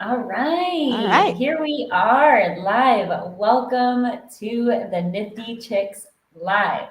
All right. All right. Here we are live. Welcome to the Nifty Chicks Live.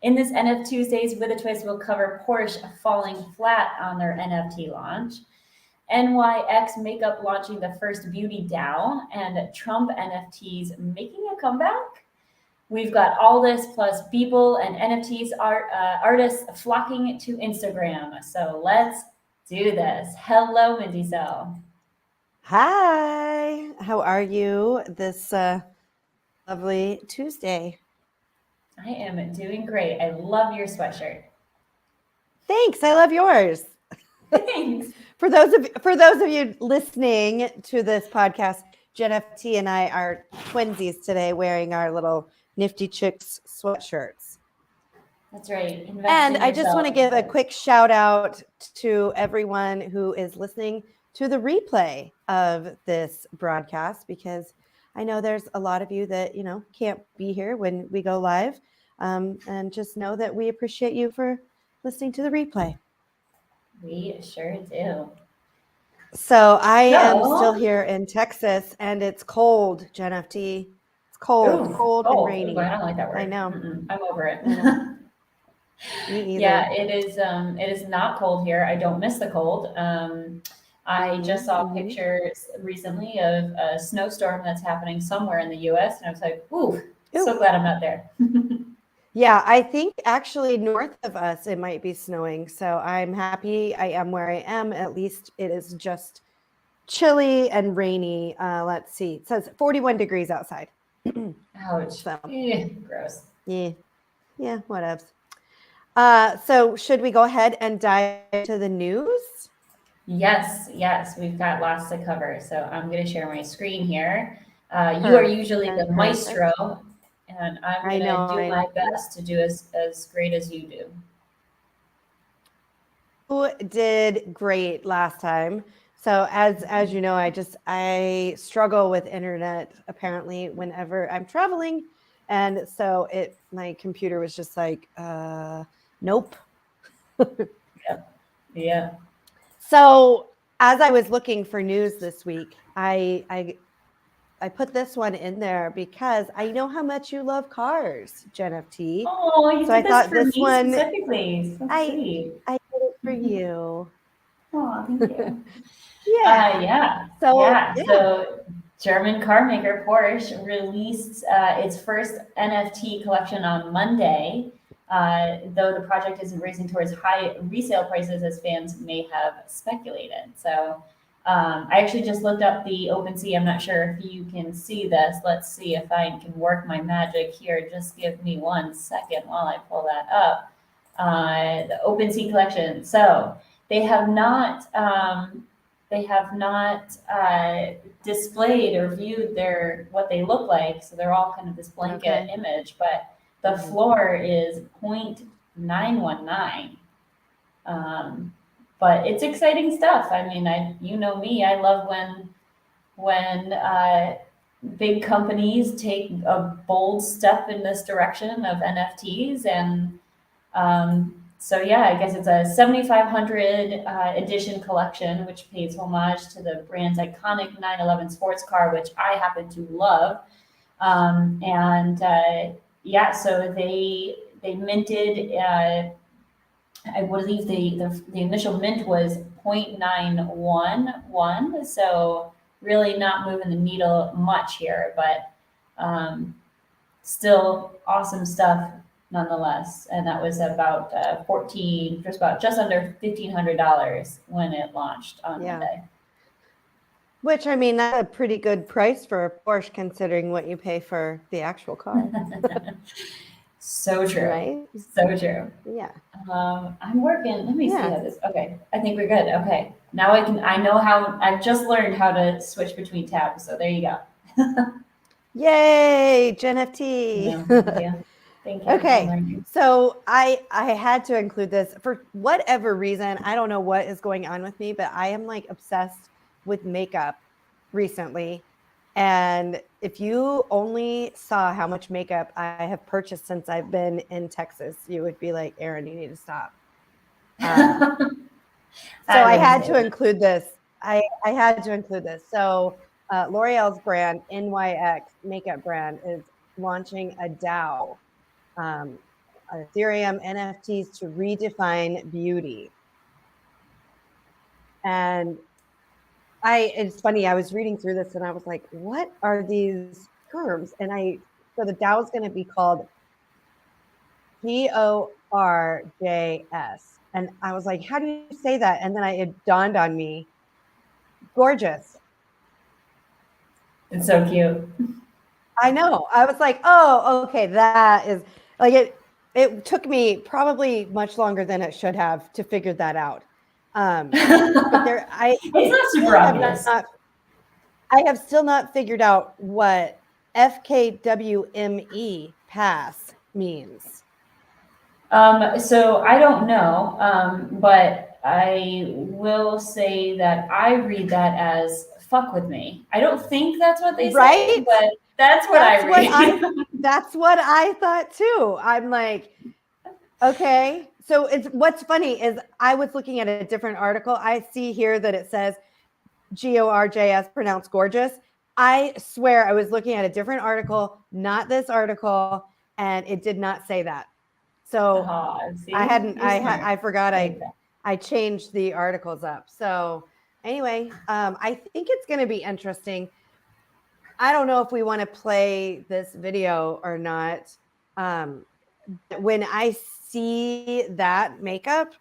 In this NFTuesdays with a twist, we'll cover Porsche falling flat on their NFT launch, NYX Makeup launching the first Beauty DAO, and Trump NFTs making a comeback. We've got all this plus Beeple and artists flocking to Instagram. So let's do this. Hello, Mindy Cell. Hi. How are you this lovely Tuesday? I am doing great. I love your sweatshirt. Thanks. I love yours. Thanks. For those of you listening to this podcast, Jen FT and I are twinsies today, wearing our little Nifty Chicks sweatshirts. That's right. Invest And in I just want to give a yourself. quick shout out to everyone who is listening to the replay of this broadcast, because I know there's a lot of you that, can't be here when we go live. And just know that we appreciate you for listening to the replay. We sure do. So I am still here in Texas, and it's cold, Jen FT. It's cold, cold and rainy. Ooh, I don't like that word. I know. I'm over it. Me either. Yeah, it is. It is not cold here. I don't miss the cold. I just saw pictures recently of a snowstorm that's happening somewhere in the U.S., and I was like, "Ooh, so glad I'm not there." Yeah, I think actually north of us it might be snowing. So I'm happy I am where I am. At least it is just chilly and rainy. Let's see. It says 41 degrees outside. Ouch. So, gross. Yeah, whatevs. So should we go ahead and dive into the news? Yes, we've got lots to cover. So I'm going to share my screen here. You are usually the maestro, and I'm going to do my best to do as great as you do. You did great last time. So as you know, I struggle with internet apparently whenever I'm traveling. And so my computer was just like, nope. Yeah. So as I was looking for news this week, I put this one in there because I know how much you love cars, Jen FT. Oh, you so did I thought this for this me one specifically. So sweet. I did it for you. Oh, thank you. Yeah. So German car maker Porsche released its first NFT collection on Monday, though the project isn't racing towards high resale prices as fans may have speculated. So I actually just looked up the OpenSea. I'm not sure if you can see this. Let's see if I can work my magic here. Just give me 1 second while I pull that up. The OpenSea collection. So they have not displayed or viewed what they look like. So they're all kind of this blanket image, but the floor is 0.919. But it's exciting stuff. I mean, you know me, I love when big companies take a bold step in this direction of NFTs. And so, yeah, I guess it's a 7,500 edition collection, which pays homage to the brand's iconic 911 sports car, which I happen to love. So they minted. I believe the initial mint was 0.911, so really not moving the needle much here, but still awesome stuff nonetheless. And that was about just under $1,500 when it launched on Monday. Which, I mean, that's a pretty good price for a Porsche considering what you pay for the actual car. So true. Right? So true. Yeah. I'm working. Let me see how this. Okay, I think we're good. Okay, now I've just learned how to switch between tabs. So there you go. Yay, Jen FT. Thank you. Okay, so I had to include this for whatever reason. I don't know what is going on with me, but I am like obsessed with makeup recently. And if you only saw how much makeup I have purchased since I've been in Texas, you would be like, Erin, you need to stop. So I had to include this. I had to include this. So L'Oreal's brand, NYX Makeup brand, is launching a DAO, Ethereum NFTs to redefine beauty. And it's funny, I was reading through this and I was like, what are these terms? And so the DAO is going to be called PORJS. And I was like, how do you say that? And then it dawned on me, gorgeous. It's so cute. I know. I was like, oh, okay, that is like it took me probably much longer than it should have to figure that out. But it's not super obvious. I have still not figured out what FKWME pass means. So I don't know, but I will say that I read that as "fuck with me." I don't think that's what they say, but that's what I read. That's what I thought too. I'm like, okay. So what's funny is I was looking at a different article. I see here that it says GORJS, pronounced gorgeous. I swear I was looking at a different article, not this article, and it did not say that. So I forgot I changed the articles up. So anyway, I think it's going to be interesting. I don't know if we want to play this video or not. When I see that makeup,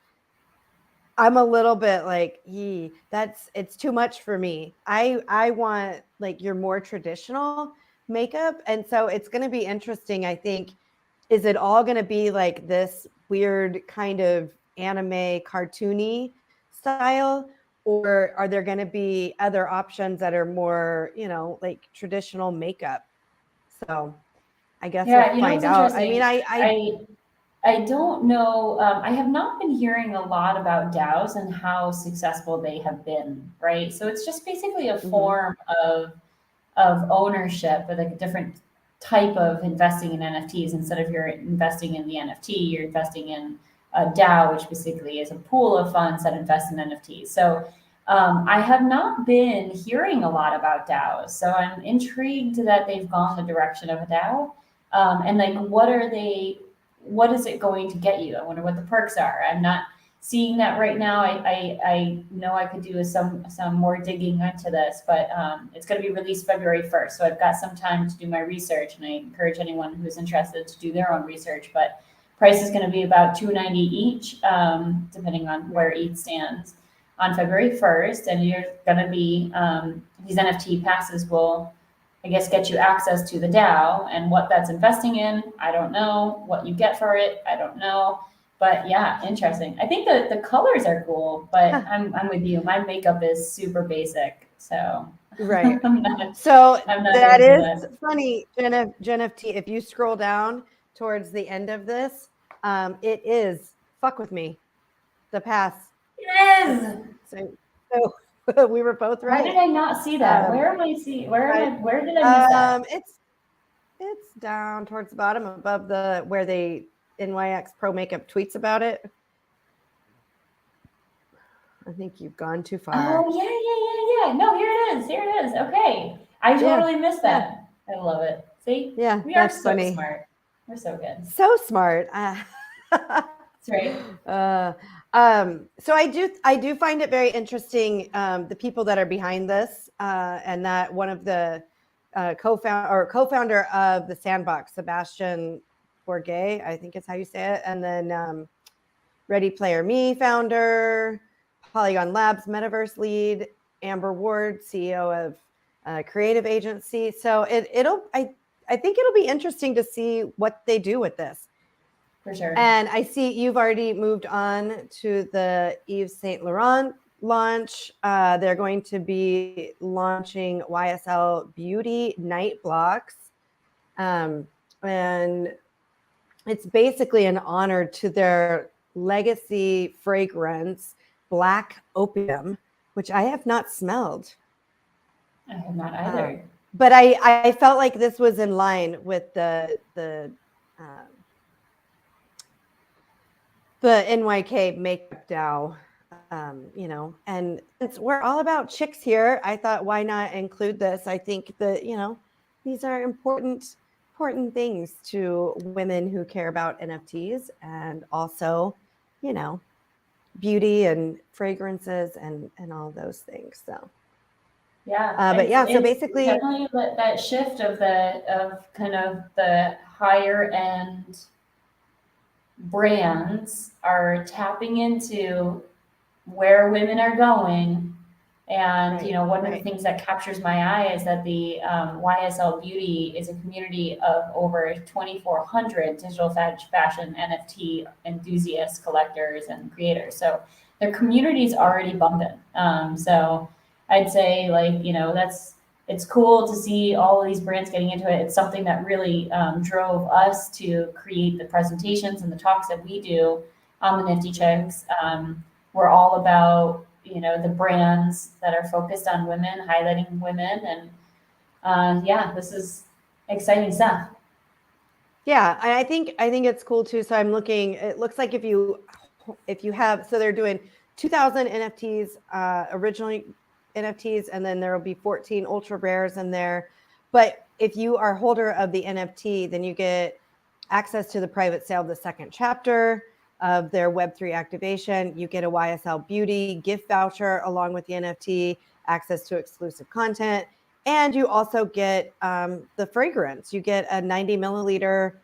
I'm a little bit like, it's too much for me. I want like your more traditional makeup. And so it's going to be interesting. I think, is it all going to be like this weird kind of anime cartoony style? Or are there going to be other options that are more, like traditional makeup? So I guess we'll find out. I mean, I don't know. I have not been hearing a lot about DAOs and how successful they have been, right? So it's just basically a form of ownership, but like a different type of investing in NFTs. Instead of you're investing in the NFT, you're investing in a DAO, which basically is a pool of funds that invest in NFTs. So I have not been hearing a lot about DAOs. So I'm intrigued that they've gone the direction of a DAO. And like, what is it going to get you? I wonder what the perks are. I'm not seeing that right now. I know I could do some more digging into this, but it's going to be released February 1st. So I've got some time to do my research, and I encourage anyone who's interested to do their own research. But price is going to be about $290 each, depending on where ETH stands on February 1st. And you're going to be, these NFT passes will, I guess, get you access to the DAO, and what that's investing in, I don't know. What you get for it, I don't know. But yeah, interesting. I think the colors are cool, but I'm with you. My makeup is super basic, so right. I'm not that is funny, GenFT. If you scroll down towards the end of this, it is "fuck with me," the pass. It is. So we were both right. Why did I not see that? Where did I miss that? It's down towards the bottom above where they NYX Pro Makeup tweets about it. I think you've gone too far. Oh yeah. No, here it is. Okay. I totally missed that. I love it. See? Yeah, we are so funny. Smart. We're so good. So smart. That's right. So I do find it very interesting, the people that are behind this, and that one of the co-founder of the Sandbox, Sebastian Bourget, I think is how you say it, and then Ready Player Me founder, Polygon Labs Metaverse lead, Amber Ward, CEO of Creative Agency. So I think it'll be interesting to see what they do with this. For sure. And I see you've already moved on to the Yves Saint Laurent launch. They're going to be launching YSL Beauty night blocks. And it's basically an honor to their legacy fragrance, Black Opium, which I have not smelled. I have not either. But I felt like this was in line with the NYK Makeup DAO You know, and since we're all about chicks here, I thought, why not include this? I think that, you know, these are important things to women who care about NFTs, and also, you know, beauty and fragrances and all those things. So Yeah, but yeah, so it's basically, definitely that shift of kind of the higher end brands are tapping into where women are going. And you know, one of the things that captures my eye is that the YSL Beauty is a community of over 2,400 digital fashion NFT enthusiasts, collectors, and creators. So their community is already bumping. So I'd say, like, you know, it's cool to see all of these brands getting into it. It's something that really drove us to create the presentations and the talks that we do on the Nifty Chicks. We're all about, you know, the brands that are focused on women, highlighting women, and yeah, this is exciting stuff. Yeah, and I think it's cool too. So I'm looking. It looks like if you have, so they're doing 2,000 NFTs, originally NFTs, and then there will be 14 ultra rares in there. But if you are holder of the NFT, then you get access to the private sale of the second chapter of their Web3 activation. You get a YSL Beauty gift voucher along with the NFT, access to exclusive content, and you also get the fragrance. You get a 90 milliliter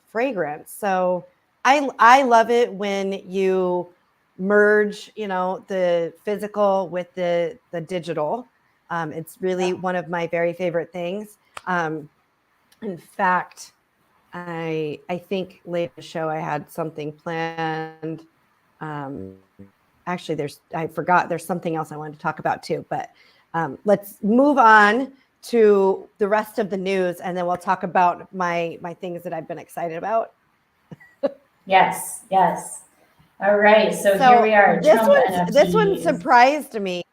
fragrance. So I love it when you merge, you know, the physical with the digital. It's really one of my very favorite things. In fact, I think later in the show I had something planned. Actually, I forgot there's something else I wanted to talk about too, but let's move on to the rest of the news, and then we'll talk about my things that I've been excited about. Yes. All right, so here we are. This one surprised me.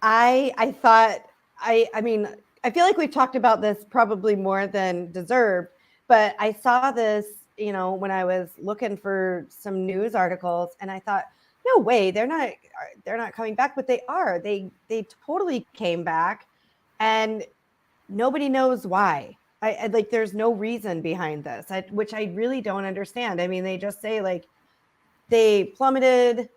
I thought, I mean, I feel like we've talked about this probably more than deserved, but I saw this, you know, when I was looking for some news articles, and I thought, no way, they're not coming back, but they are. They totally came back, and nobody knows why. I like, there's no reason behind this, which I really don't understand. I mean, they just say like they plummeted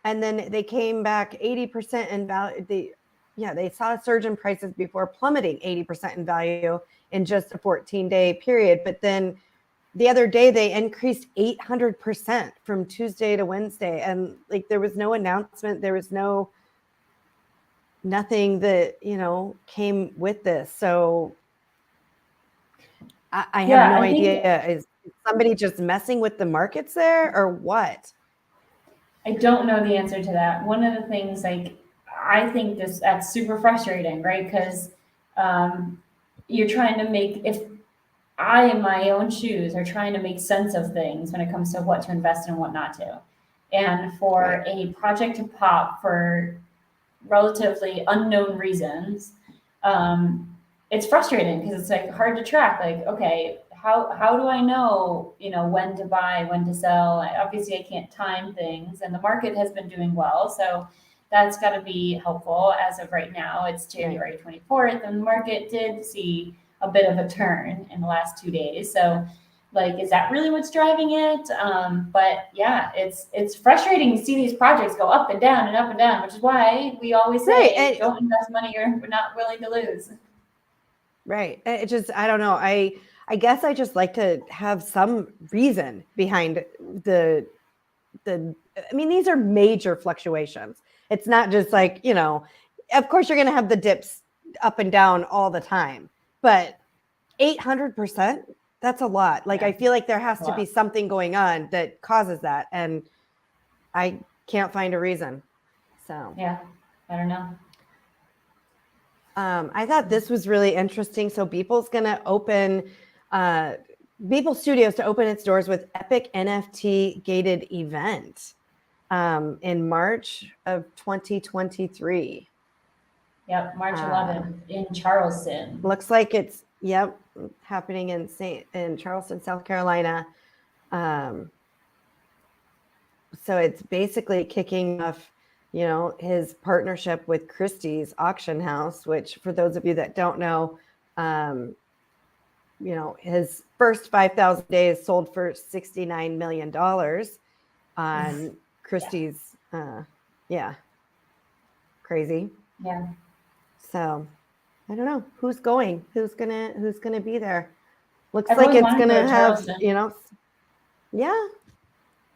and then they came back 80% in value. They saw a surge in prices before plummeting 80% in value in just a 14-day period. But then the other day they increased 800% from Tuesday to Wednesday. And like, there was no announcement. There was nothing that, you know, came with this. So I have no idea. Is somebody just messing with the markets there or what? I don't know the answer to that. One of the things, like, I think that's super frustrating, right? Because you're trying to make, if I, in my own shoes, are trying to make sense of things when it comes to what to invest in and what not to. And for a project to pop for relatively unknown reasons, it's frustrating because it's like hard to track. Like, okay, how do I know, you know, when to buy, when to sell? Obviously, I can't time things, and the market has been doing well, so that's got to be helpful. As of right now, it's January 24th, and the market did see a bit of a turn in the last 2 days. So, like, is that really what's driving it? But yeah, it's frustrating to see these projects go up and down and up and down, which is why we always say, don't invest money you're not willing to lose. Right. It just, I don't know. I guess I just like to have some reason behind I mean, these are major fluctuations. It's not just like, you know, of course you're going to have the dips up and down all the time, but 800%, that's a lot. Like, I feel like there has to be something going on that causes that. And I can't find a reason. So, yeah, I don't know. I thought this was really interesting. So Beeple's going to open, Beeple Studios to open its doors with epic NFT gated event in March of 2023. Yep, March 11th in Charleston. Looks like it's, happening in Charleston, South Carolina. So it's basically kicking off, his partnership with Christie's auction house, which for those of you that don't know, his first 5,000 days sold for $69 million on Christie's. Crazy. Yeah. So I don't know who's gonna be there. Looks I've like always it's wanted to gonna go to have, Charleston. yeah.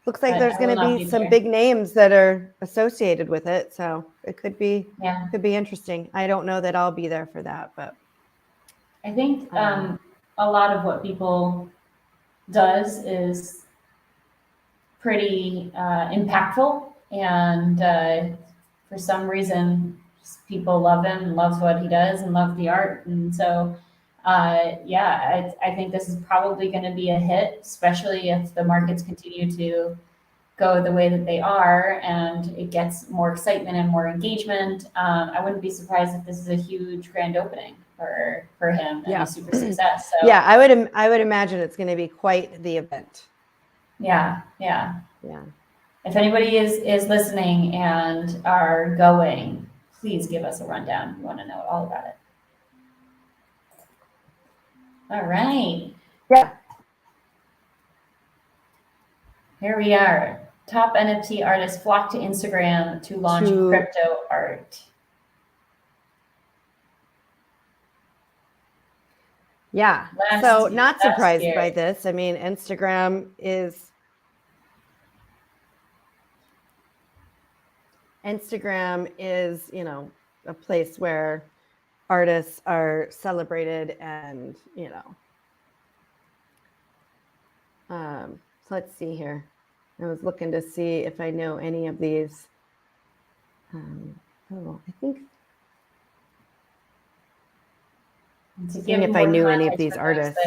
Looks like But there's I will gonna not be be some there. big names that are associated with it. So it could be Yeah. interesting. I don't know that I'll be there for that, but I think a lot of what people does is pretty impactful, and for some reason, people love him and loves what he does and love the art, and so I think this is probably going to be a hit, especially if the markets continue to go the way that they are and it gets more excitement and more engagement. I wouldn't be surprised if this is a huge grand opening for him and a super success. So yeah, I would imagine it's going to be quite the event. Yeah. If anybody is listening and are going, please give us a rundown. We want to know all about it. All right. Yeah. Here we are. Top NFT artists flock to Instagram to launch CryptoArt. Yeah. So not surprised by this. I mean, Instagram is a place where artists are celebrated and, so let's see here. I was looking to see if I know any of these. I think. Seeing if I knew any of these artists.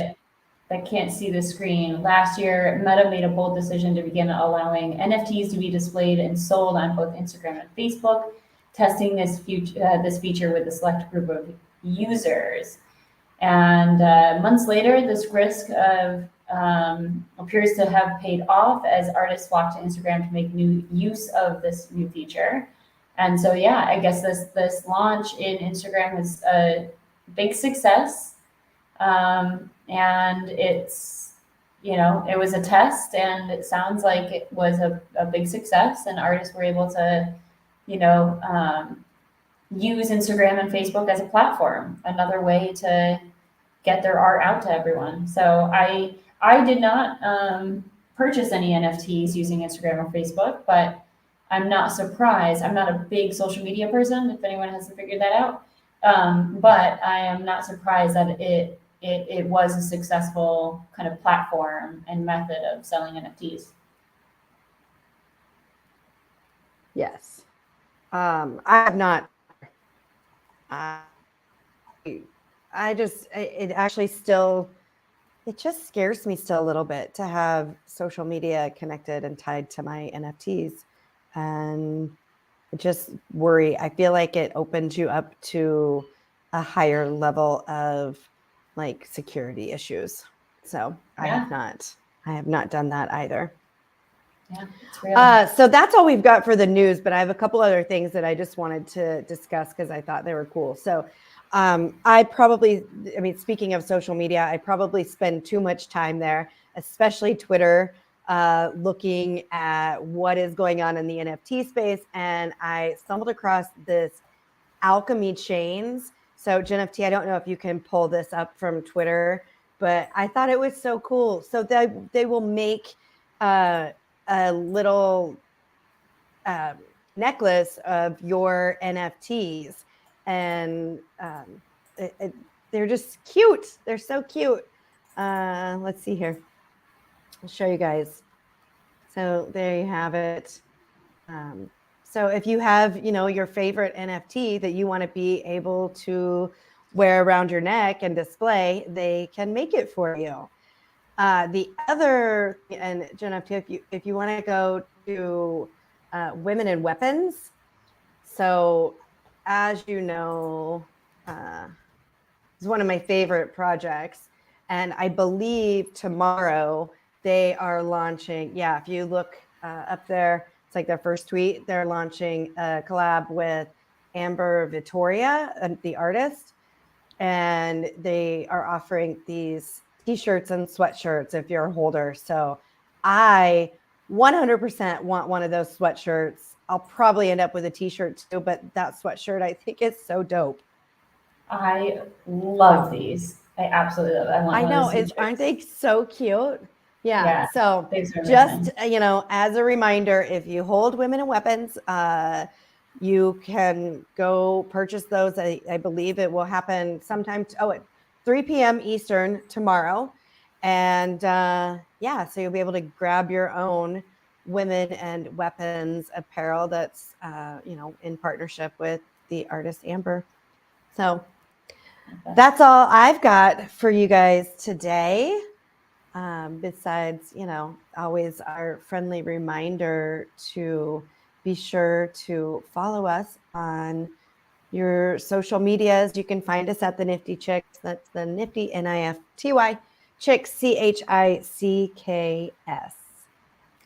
That can't see the screen. Last year, Meta made a bold decision to begin allowing NFTs to be displayed and sold on both Instagram and Facebook, testing this feature with a select group of users. And months later, this risk appears to have paid off as artists flock to Instagram to make new use of this new feature. And so, yeah, I guess this launch in Instagram is a big success. And it's, it was a test and it sounds like it was a big success and artists were able to, use Instagram and Facebook as a platform, another way to get their art out to everyone. So I did not purchase any NFTs using Instagram or Facebook, but I'm not surprised. I'm not a big social media person, if anyone hasn't figured that out. But I am not surprised that it was a successful kind of platform and method of selling NFTs. Yes. I have not. It actually still, it just scares me still a little bit to have social media connected and tied to my NFTs. And I just worry. I feel like it opens you up to a higher level of like security issues. So I have not done that either. Yeah, it's real. So that's all we've got for the news, but I have a couple other things that I just wanted to discuss because I thought they were cool. So speaking of social media, I probably spend too much time there, especially Twitter, looking at what is going on in the NFT space. And I stumbled across this alchemy chains. So GenFT, I don't know if you can pull this up from Twitter, but I thought it was so cool. So they will make a little necklace of your NFTs, and they're just cute. They're so cute. Let's see here. I'll show you guys. So there you have it. So if you have, your favorite NFT that you want to be able to wear around your neck and display, they can make it for you. The other, and Jenna, if you want to go to women and weapons. So as you know, it's one of my favorite projects. And I believe tomorrow they are launching. Yeah, if you look up there. It's like their first tweet. They're launching a collab with Vittoria, the artist, and they are offering these t-shirts and sweatshirts if you're a holder. So I 100% want one of those sweatshirts. I'll probably end up with a t-shirt too, but that sweatshirt I think is so dope. I love these. I absolutely love it. I want I one know, of those aren't they so cute? Yeah. So these are just, amazing. as a reminder, if you hold women and weapons, you can go purchase those. I believe it will happen sometime, at 3 p.m. Eastern tomorrow. And yeah, so you'll be able to grab your own women and weapons apparel that's, in partnership with the artist Amber. So that's all I've got for you guys today. Besides, always our friendly reminder to be sure to follow us on your social medias. You can find us at the NiFTy Chicks. That's the NiFTy NiFTy Chicks CHICKS.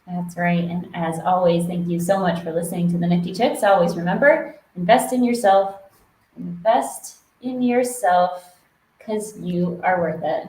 That's right. And as always, thank you so much for listening to the NFTy Chicks. Always remember, invest in yourself. Invest in yourself because you are worth it.